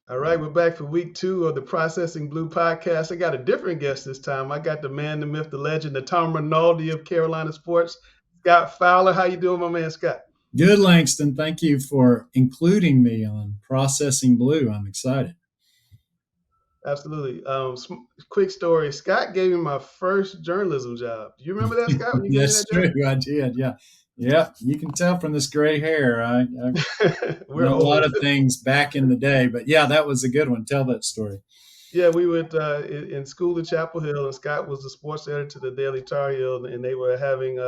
All right, we're back for week 2 of the Processing Blue podcast. I got a different guest this time. I got the man, the myth, the legend, the Tom Rinaldi of Carolina sports, Scott Fowler. How you doing, my man, Scott? Good, Langston. Thank you for including me on Processing Blue. I'm excited. Absolutely. Quick story. Scott gave me my first journalism job. Do you remember that, Scott, when you gave me That's that job? true. I did. Yeah. Yeah. You can tell from this gray hair. I've We're done a lot old. of things back in the day, but yeah, that was a good one. Tell that story. Yeah, we went in school in Chapel Hill, and Scott was the sports editor to the Daily Tar Heel, and they were having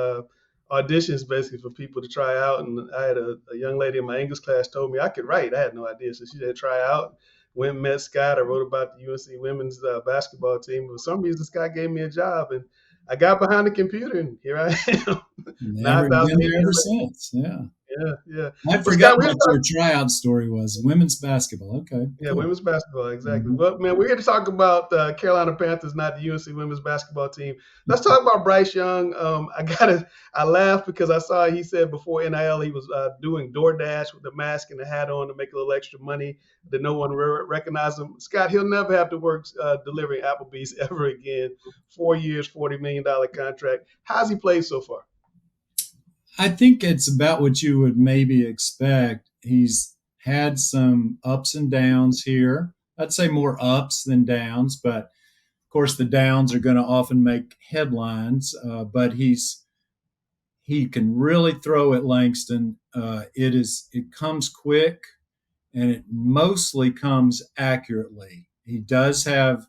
auditions basically for people to try out. And I had a young lady in my English class told me I could write. I had no idea, so she said try out. Went and met Scott. I wrote about the UNC women's basketball team. For some reason, Scott gave me a job, and I got behind the computer, and here I am, Never been 9,000 there ever years later. since. Yeah. Yeah, yeah. I'd But Scott, forgotten we're what your tryout story was. Women's basketball. Okay, Yeah, cool. women's basketball, exactly. Mhm. Well, man, we're here to talk about Carolina Panthers, not the UNC women's basketball team. Let's talk about Bryce Young. I laughed because I saw he said before NIL he was doing DoorDash with the mask and the hat on to make a little extra money that no one recognized him. Scott, he'll never have to work delivering Applebee's ever again. 4 years, $40 million contract. How's he played so far? I think it's about what you would maybe expect. He's had some ups and downs here. I'd say more ups than downs, but of course the downs are going to often make headlines. But he can really throw at Langston. It comes quick and it mostly comes accurately. He does have,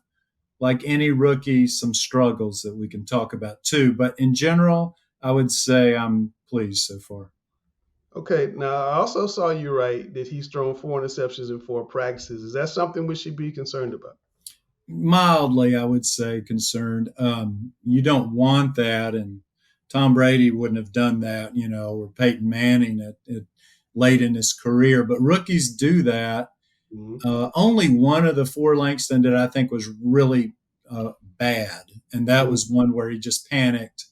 like any rookie, some struggles that we can talk about too. But in general, I would say I'm pleased so far. Okay, now I also saw you write that he's thrown 4 interceptions in 4 practices. Is that something we should be concerned about? Mildly, I would say, concerned. You don't want that, and Tom Brady wouldn't have done that, or Peyton Manning at late in his career. But rookies do that. Mhm. Only one of the four Langston that I think was really bad, and that Mhm. was one where he just panicked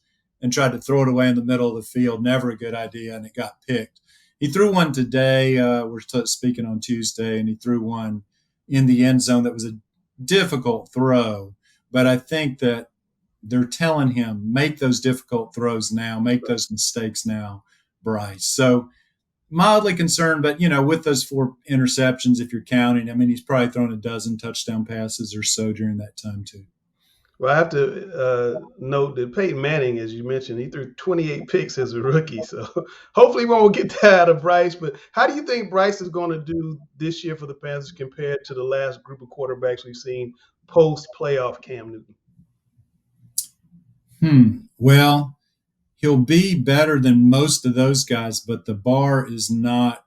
and tried to throw it away in the middle of the field. Never a good idea, and it got picked. He threw one today. We're speaking on Tuesday, and he threw one in the end zone that was a difficult throw. But I think that they're telling him, make those difficult throws now, make those mistakes now, Bryce. So mildly concerned, but with those 4 interceptions, if you're counting, I mean, he's probably thrown a dozen touchdown passes or so during that time too. Well, I have to note that Peyton Manning, as you mentioned, he threw 28 picks as a rookie. So hopefully we won't get that out of Bryce. But how do you think Bryce is going to do this year for the Panthers compared to the last group of quarterbacks we've seen post playoff Cam Newton? Well, he'll be better than most of those guys, but the bar is not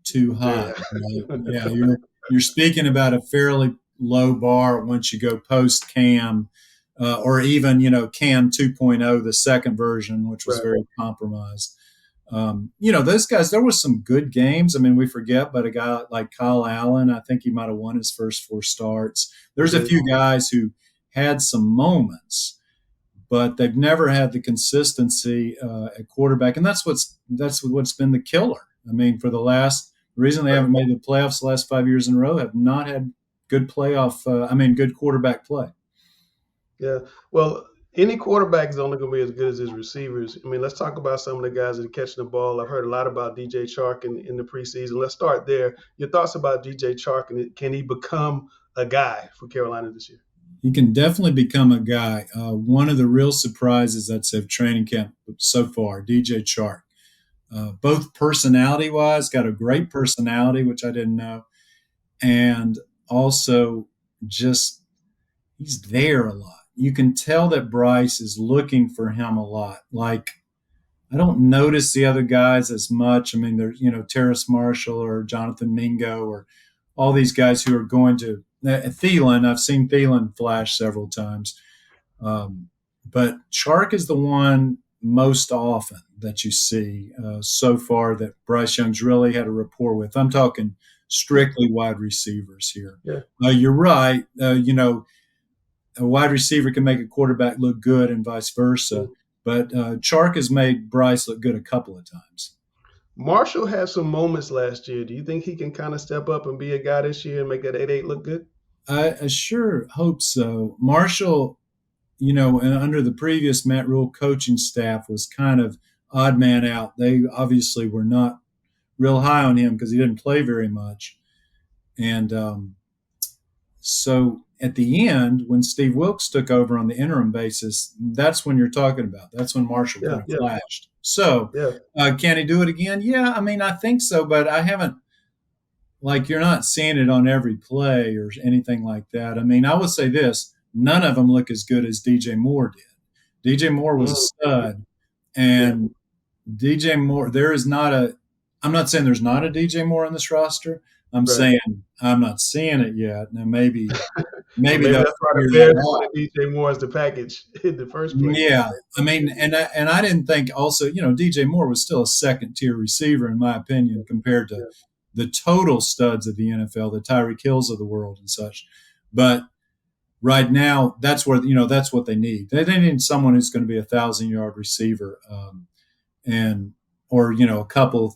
too high. Yeah. Right? Yeah, you're speaking about a fairly low bar once you go post Cam, or even Cam 2.0, the second version, which was Right. very compromised. Those guys. There was some good games. I mean, we forget, but a guy like Kyle Allen, I think he might have won his first 4 starts. He There's a did. few guys who had some moments, but they've never had the consistency at quarterback, and that's what's been the killer. I mean, for the reason they Right. haven't made the playoffs the last 5 years in a row, have not had good quarterback play. Yeah. Well, any quarterback is only going to be as good as his receivers. I mean, let's talk about some of the guys that are catching the ball. I've heard a lot about DJ Chark in the preseason. Let's start there. Your thoughts about DJ Chark, and can he become a guy for Carolina this year? He can definitely become a guy. One of the real surprises, I'd say, of training camp so far, DJ Chark. Both personality wise, got a great personality, which I didn't know, and also just he's there a lot. You can tell that Bryce is looking for him a lot. Like, I don't notice the other guys as much. I mean, there's, Terrace Marshall or Jonathan Mingo or all these guys who are going to Thielen. I've seen Thielen flash several times. But Chark is the one most often that you see so far that Bryce Young's really had a rapport with. I'm talking strictly wide receivers here. Yeah. You're right. A wide receiver can make a quarterback look good and vice versa. But Chark has made Bryce look good a couple of times. Marshall had some moments last year. Do you think he can kind of step up and be a guy this year and make that 8-8 look good? I sure hope so. Marshall, under the previous Matt Rule coaching staff was kind of odd man out. They obviously were not real high on him because he didn't play very much. And so at the end, when Steve Wilkes took over on the interim basis, that's when you're talking about. That's when Marshall Yeah, kind of yeah, flashed. So yeah. can he do it again? Yeah, I mean, I think so, but I haven't. Like you're not seeing it on every play or anything like that. I mean, I would say this: none of them look as good as DJ Moore did. DJ Moore was a Mm, stud, yeah. and DJ Moore. There is not a. I'm not saying there's not a DJ Moore on this roster. I'm Right. saying I'm not seeing it yet. Now Well, maybe maybe they'll that's why the figure that Bears out. wanted DJ Moore as the package in the first place. Yeah, I mean, and I didn't think also, DJ Moore was still a second tier receiver in my opinion compared to Yeah. the total studs of the NFL, the Tyreek Hills of the world and such. But right now, that's what they need. They need someone who's going to be 1,000-yard receiver, and or a couple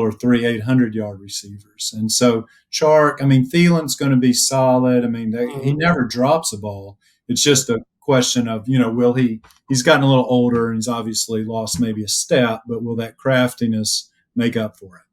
or three 800-yard receivers. And so Chark, I mean, Thielen's going to be solid. I mean, he Mhm. never drops a ball. It's Right. just a question of will he? He's gotten a little older and he's obviously lost maybe a step, but will that craftiness make up for it?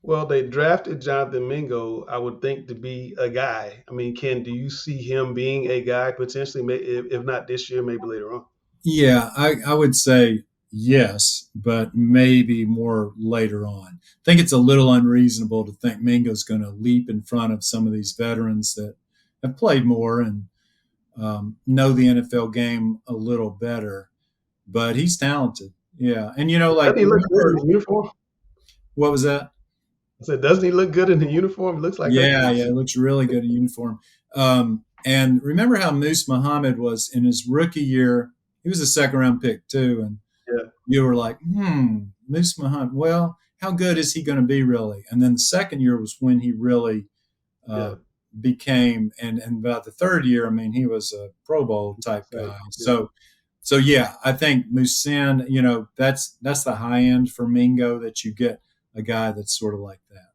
Well, they drafted Jonathan Mingo, I would think, to be a guy. I mean, do you see him being a guy potentially, if not this year, maybe later on? Yeah, I would say yes, but maybe more later on. I think it's a little unreasonable to think Mingo's going to leap in front of some of these veterans that have played more and know the NFL game a little better. But he's talented. Yeah. And, like, Doesn't he look good in remember, the uniform? what was that? I said, doesn't he look good in the uniform? It looks like Yeah, Hercules. yeah, it looks really good in uniform. And remember how Moose Muhammad was in his rookie year? He was a second round pick, too. And Yeah, you were like, Moose Muhammad, well, how good is he going to be really? And then the second year was when he really uh, yeah. became, and about the third year, I mean, he was a Pro Bowl type Right. guy. Yeah. So yeah, I think Musin, that's the high end for Mingo that you get a guy that's sort of like that.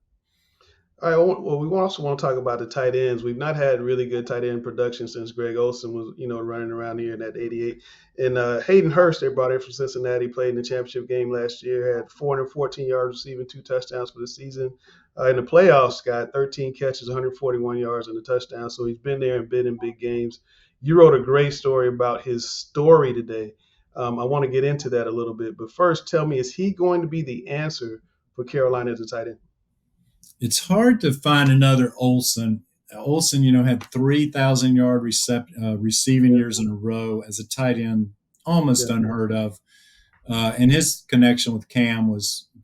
All right. Well, we also want to talk about the tight ends. We've not had really good tight end production since Greg Olsen was, running around here in that 88. And Hayden Hurst, they brought in from Cincinnati, played in the championship game last year, had 414 yards receiving, 2 touchdowns for the season. In the playoffs, got 13 catches, 141 yards, and a touchdown. So he's been there and been in big games. You wrote a great story about his story today. I want to get into that a little bit. But first, tell me, is he going to be the answer for Carolina as a tight end? It's hard to find another Olsen. Olsen, had 3,000-yard receiving Yeah, years in a row as a tight end, almost yeah. unheard of. And his connection with Cam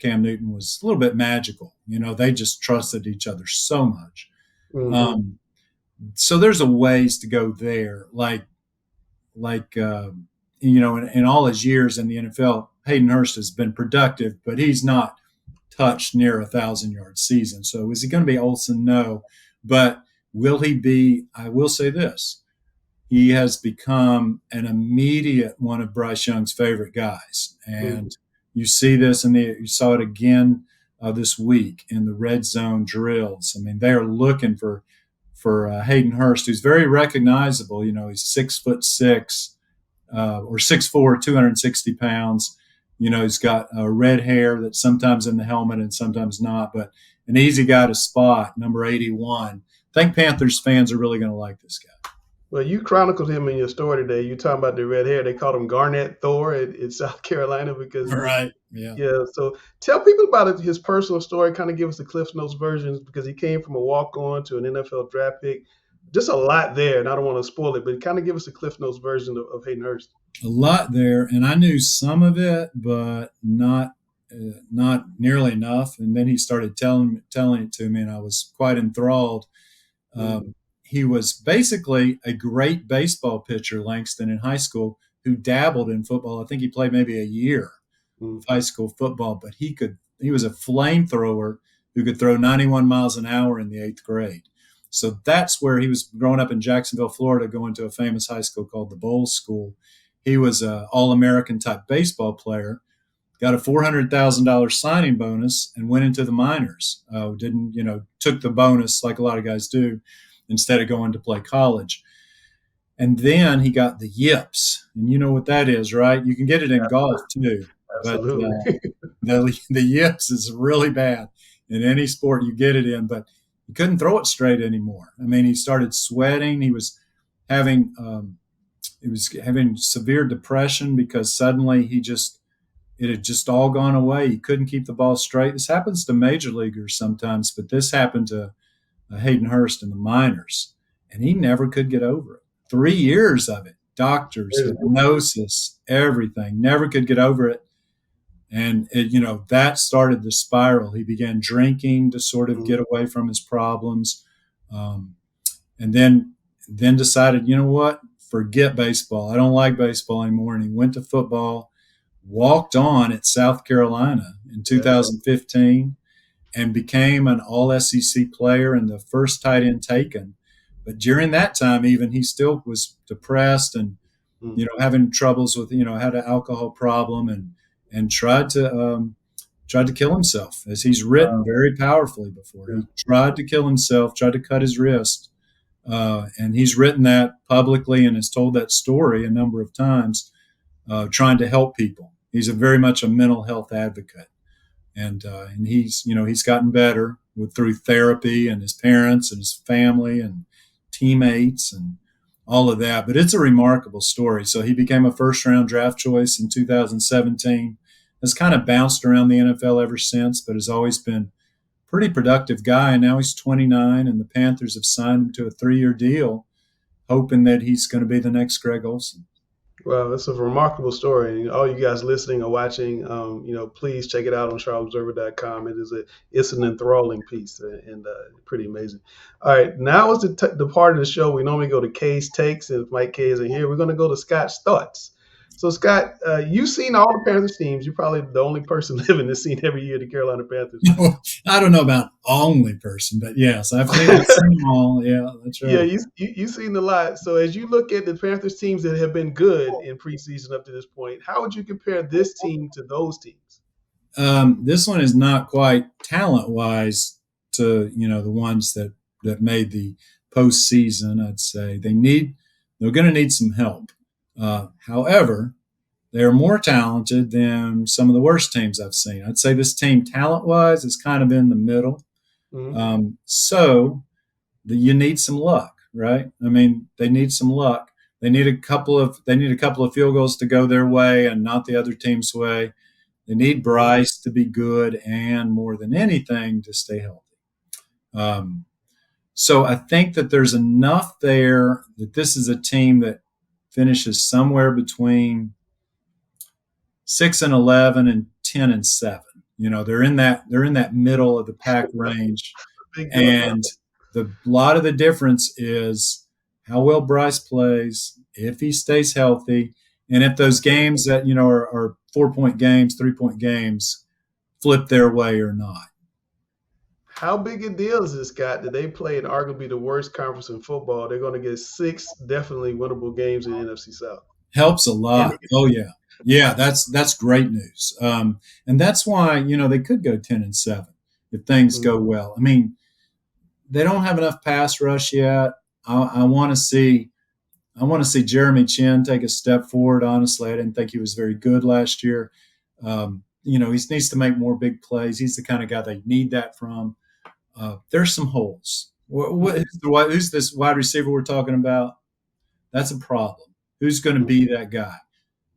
Newton was a little bit magical. They just trusted each other so much. Mm-hmm. So there's a ways to go there. In all his years in the NFL, Hayden Hurst has been productive, but he's not touched near 1,000-yard season. So is he going to be Olsen? No. But will he be? I will say this. He has become an immediate one of Bryce Young's favorite guys. Mm-hmm. And you see this you saw it again this week in the red zone drills. I mean, they are looking for Hayden Hurst, who's very recognizable. He's 6'6", or 6'4", 260 pounds. He's got red hair that's sometimes in the helmet and sometimes not, but an easy guy to spot, number 81. I think Panthers fans are really going to like this guy. Well, you chronicled him in your story today. You talking about the red hair. They called him Garnett Thor in South Carolina because, Right. Yeah. yeah. So tell people about his personal story. Kind of give us the Cliff Notes version because he came from a walk-on to an NFL draft pick. Just a lot there, and I don't want to spoil it, but kind of give us the Cliff Notes version of Hayden Hurst. A lot there, and I knew some of it, but not nearly enough. And then he started telling it to me, and I was quite enthralled. Mm-hmm. He was basically a great baseball pitcher, Langston, in high school, who dabbled in football. I think he played maybe a year of high school football, but he was a flamethrower who could throw 91 miles an hour in the 8th grade. So that's where he was growing up in Jacksonville, Florida, going to a famous high school called the Bowles School. He was an All-American type baseball player. got a $400,000 signing bonus and went into the minors. Didn't, took the bonus like a lot of guys do instead of going to play college. And then he got the yips. And you know what that is, right? You can get it in golf too. But Absolutely. the yips is really bad in any sport you get it in. But he couldn't throw it straight anymore. I mean, he started sweating. Having he was having severe depression because suddenly it had just all gone away. He couldn't keep the ball straight. This happens to major leaguers sometimes, but this happened to Hayden Hurst in the minors, and he never could get over it. 3 years of it, doctors, hypnosis, everything, never could get over it. And that started the spiral. He began drinking to sort of get away from his problems, and then decided, you know what, forget baseball. I don't like baseball anymore. And he went to football, walked on at South Carolina in 2015, and became an all-SEC player and the first tight end taken. But during that time, even, he still was depressed and having troubles with had an alcohol problem and tried to kill himself, as he's written very powerfully before. He tried to kill himself, tried to cut his wrist, and he's written that publicly and has told that story a number of times, trying to help people. He's very much a mental health advocate, and he's gotten better through therapy and his parents and his family and teammates and all of that. But it's a remarkable story. So he became a first-round draft choice in 2017. Has kind of bounced around the NFL ever since, but has always been a pretty productive guy. And now he's 29, and the Panthers have signed him to a 3-year deal, hoping that he's going to be the next Greg Olsen. Well, it's a remarkable story. And all you guys listening or watching, please check it out on CharlesObserver.com. It's an enthralling piece and pretty amazing. All right, now is the part of the show we normally go to Kay's takes, and if Mike Kay isn't here, we're going to go to Scott's thoughts. So, Scott, you've seen all the Panthers teams. You're probably the only person living that's seen every year the Carolina Panthers. I don't know about only person, but yes, I've seen them all. Yeah, that's right. Yeah, you've seen a lot. So as you look at the Panthers teams that have been good in preseason up to this point, how would you compare this team to those teams? This one is not quite talent-wise to the ones that made the postseason. I'd say they're going to need some help. However, they're more talented than some of the worst teams I've seen. I'd say this team, talent-wise, is kind of in the middle. Mm-hmm. You need some luck, right? I mean, they need some luck. They need a couple of field goals to go their way and not the other team's way. They need Bryce to be good and, more than anything, to stay healthy. So I think that there's enough there that this is a team that finishes somewhere between 6-11 and 10-7. They're in that middle of the pack range, and a lot of the difference is how well Bryce plays, if he stays healthy, and if those games that are 4-point games, 3-point games, flip their way or not. How big a deal is this, Scott, that they play in arguably the worst conference in football? They're going to get 6 definitely winnable games in the NFC South. Helps a lot. Oh, yeah. Yeah, that's great news. And that's why, they could go 10-7 if things go well. I mean, they don't have enough pass rush yet. I want to see Jeremy Chin take a step forward. Honestly, I didn't think he was very good last year. He needs to make more big plays. He's the kind of guy they need that from. There's some holes. Who's this wide receiver we're talking about? That's a problem. Who's going to be that guy?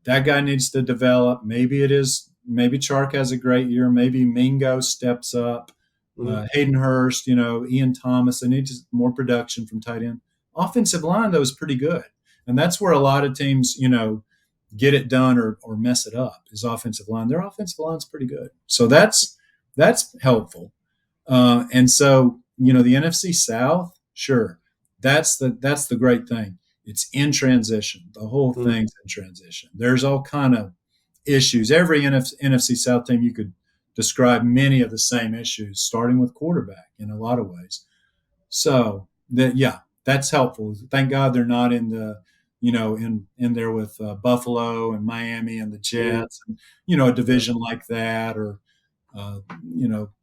That guy needs to develop. Maybe Chark has a great year. Maybe Mingo steps up. Hayden Hurst, Ian Thomas. They need more production from tight end. Offensive line, though, is pretty good. And that's where a lot of teams, get it done or mess it up, is offensive line. Their offensive line is pretty good. So that's helpful. And so, the NFC South, sure, that's the great thing. It's in transition. The whole thing's in transition. There's all kind of issues. Every NFC South team, you could describe many of the same issues, starting with quarterback in a lot of ways. So that's helpful. Thank God they're not in the in there with Buffalo and Miami and the Mm-hmm. Jets, and, a division like that, or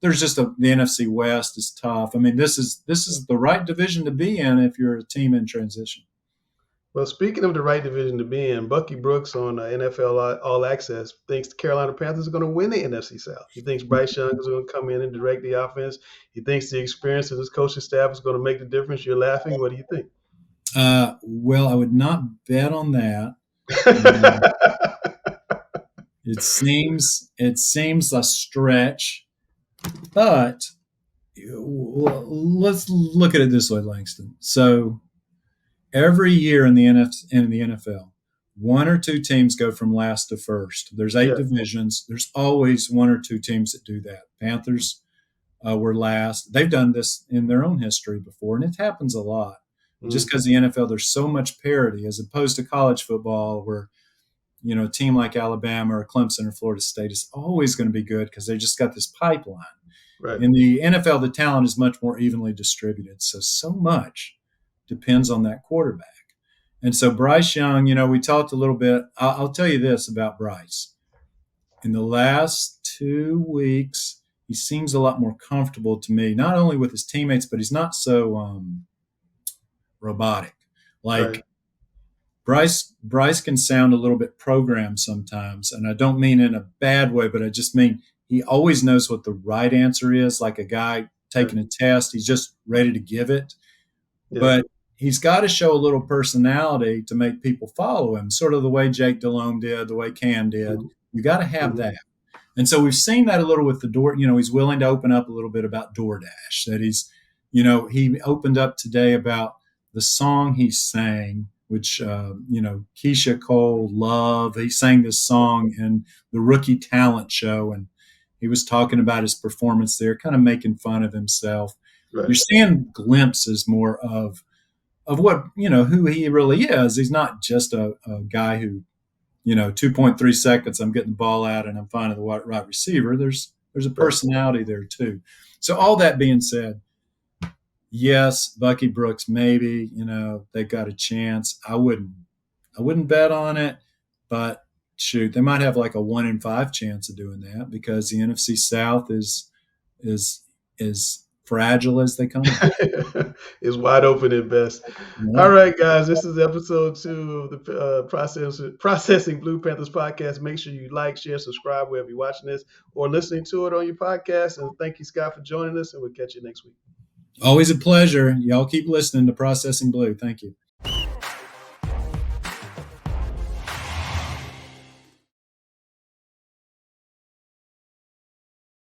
there's just the NFC West is tough. I mean, this is the right division to be in if you're a team in transition. Well, speaking of the right division to be in, Bucky Brooks on NFL All Access thinks the Carolina Panthers are going to win the NFC South. He thinks Bryce Young is going to come in and direct the offense. He thinks the experience of his coaching staff is going to make the difference. You're laughing. What do you think? Well, I would not bet on that. It seems a stretch, but let's look at it this way, Langston. So every year in the NFL, one or two teams go from last to first. There's 8 Yeah. divisions. There's always one or two teams that do that. Panthers were last. They've done this in their own history before, and it happens a lot. Just because the NFL, there's so much parity as opposed to college football, where a team like Alabama or Clemson or Florida State is always going to be good because they just got this pipeline. Right. In the NFL, the talent is much more evenly distributed. So much depends on that quarterback. And so Bryce Young, we talked a little bit. I'll tell you this about Bryce. In the last 2 weeks, he seems a lot more comfortable to me, not only with his teammates, but he's not so robotic. Like Bryce can sound a little bit programmed sometimes, and I don't mean in a bad way, but I just mean he always knows what the right answer is, like a guy taking a test. He's just ready to give it. Yeah. But he's got to show a little personality to make people follow him, sort of the way Jake Delhomme did, the way Cam did. You got to have that. And so we've seen that a little with the door. He's willing to open up a little bit about DoorDash. That he opened up today about the song he sang, which, Keisha Cole loved. He sang this song in the Rookie Talent Show, and he was talking about his performance there, kind of making fun of himself. Right. You're seeing glimpses more of what, who he really is. He's not just a guy who, 2.3 seconds, I'm getting the ball out and I'm finding the right receiver. There's a personality there too. So all that being said, yes, Bucky Brooks, maybe, they got a chance. I wouldn't bet on it, but shoot, they might have like a 1 in 5 chance of doing that because the NFC South is fragile as they come. It's wide open at best. Yeah. All right, guys, this is episode 2 of the Processing Blue Panthers podcast. Make sure you like, share, subscribe wherever you're watching this or listening to it on your podcast. And thank you, Scott, for joining us, and we'll catch you next week. Always a pleasure. Y'all keep listening to Processing Blue. Thank you.